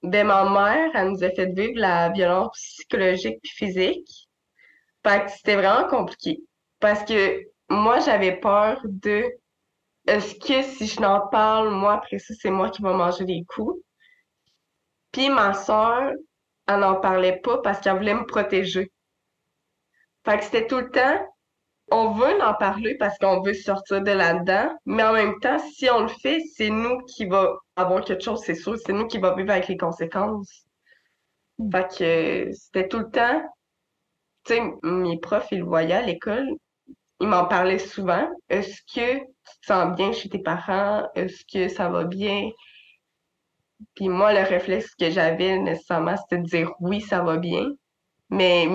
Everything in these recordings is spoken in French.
Ben, ma mère, elle nous a fait vivre la violence psychologique puis physique. Fait que c'était vraiment compliqué. Parce que moi, j'avais peur de est-ce que si je n'en parle, moi, après ça, c'est moi qui vais manger les coups. Puis ma sœur, elle n'en parlait pas parce qu'elle voulait me protéger. Fait que c'était tout le temps, on veut en parler parce qu'on veut sortir de là-dedans, mais en même temps, si on le fait, c'est nous qui va avoir quelque chose, c'est sûr, c'est nous qui va vivre avec les conséquences. Fait que c'était tout le temps, tu sais, mes profs, ils le voyaient à l'école, ils m'en parlaient souvent. Est-ce que tu te sens bien chez tes parents? Est-ce que ça va bien? Puis moi, le réflexe que j'avais nécessairement, c'était de dire oui, ça va bien. Mais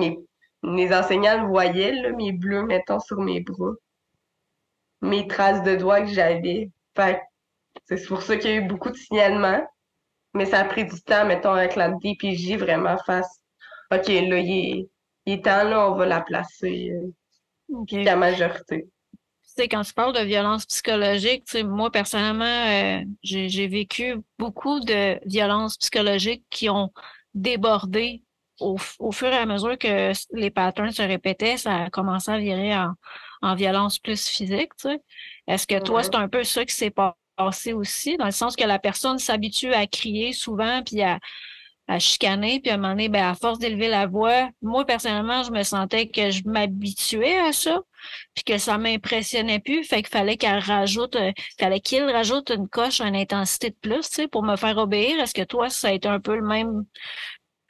mes enseignants le voyaient, là, mes bleus, mettons, sur mes bras, mes traces de doigts que j'avais. Fait que c'est pour ça qu'il y a eu beaucoup de signalements. Mais ça a pris du temps, mettons, avec la DPJ, vraiment face. OK, là, il est temps, là, on va la placer OK. jusqu'à majorité. Tu sais, quand tu parles de violence psychologique, tu sais, moi, personnellement, j'ai vécu beaucoup de violences psychologiques qui ont débordé au fur et à mesure que les patterns se répétaient, ça a commencé à virer en violence plus physique, tu sais. Est-ce que toi, c'est Ouais. un peu ça qui s'est passé aussi, dans le sens que la personne s'habitue à crier souvent, puis à chicaner, puis à un moment donné, ben, à force d'élever la voix, moi, personnellement, je me sentais que je m'habituais à ça, puis que ça m'impressionnait plus, fait qu'il fallait fallait qu'il rajoute une coche, une intensité de plus, tu sais, pour me faire obéir. Est-ce que toi, ça a été un peu le même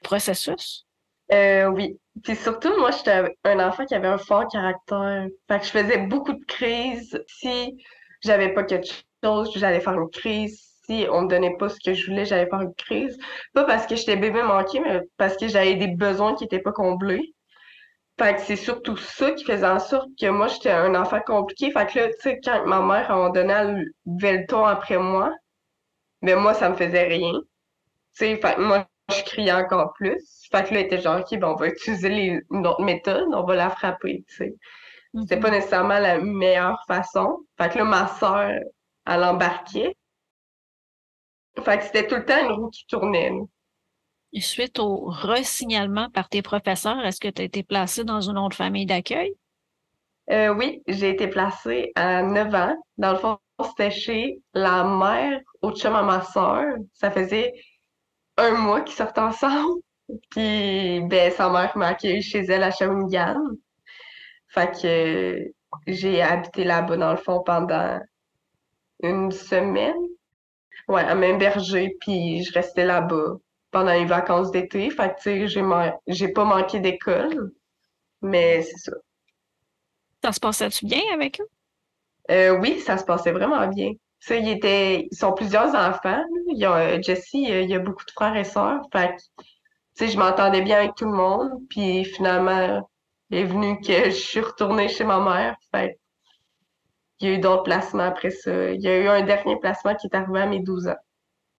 processus? Oui. Puis surtout, moi, j'étais un enfant qui avait un fort caractère. Fait que je faisais beaucoup de crises. Si j'avais pas quelque chose, j'allais faire une crise. Si on me donnait pas ce que je voulais, j'allais faire une crise. Pas parce que j'étais bébé manqué, mais parce que j'avais des besoins qui étaient pas comblés. Fait que c'est surtout ça qui faisait en sorte que moi, j'étais un enfant compliqué. Fait que là, tu sais, quand ma mère, à un moment donné, elle levait le ton après moi, mais moi, ça me faisait rien. Tu sais, fait que moi, je criais encore plus. Fait que là, elle était genre, OK, ben, on va utiliser une autre méthode, on va la frapper, tu sais. C'était pas Mhm. nécessairement la meilleure façon. Fait que là, ma sœur, elle embarquait. Fait que c'était tout le temps une roue qui tournait, là. Et suite au resignalement par tes professeurs, est-ce que tu as été placé dans une autre famille d'accueil? Oui, j'ai été placée à 9 ans. Dans le fond, c'était chez la mère au chum à ma sœur. Ça faisait un mois qu'ils sortaient ensemble. Puis, ben, sa mère m'a accueillie chez elle à Shawinigan. Fait que j'ai habité là-bas, dans le fond, pendant une semaine. Ouais, à m'héberger, puis je restais là-bas pendant les vacances d'été. Fait que, tu sais, j'ai pas manqué d'école, mais c'est ça. Ça se passait-tu bien avec eux? Oui, ça se passait vraiment bien. Ça, ils sont plusieurs enfants, là. Il y a, Jesse, il y a beaucoup de frères et sœurs. Fait que, tu sais, je m'entendais bien avec tout le monde. Puis finalement, il est venu que je suis retournée chez ma mère. Fait que, il y a eu d'autres placements après ça. Il y a eu un dernier placement qui est arrivé à mes 12 ans.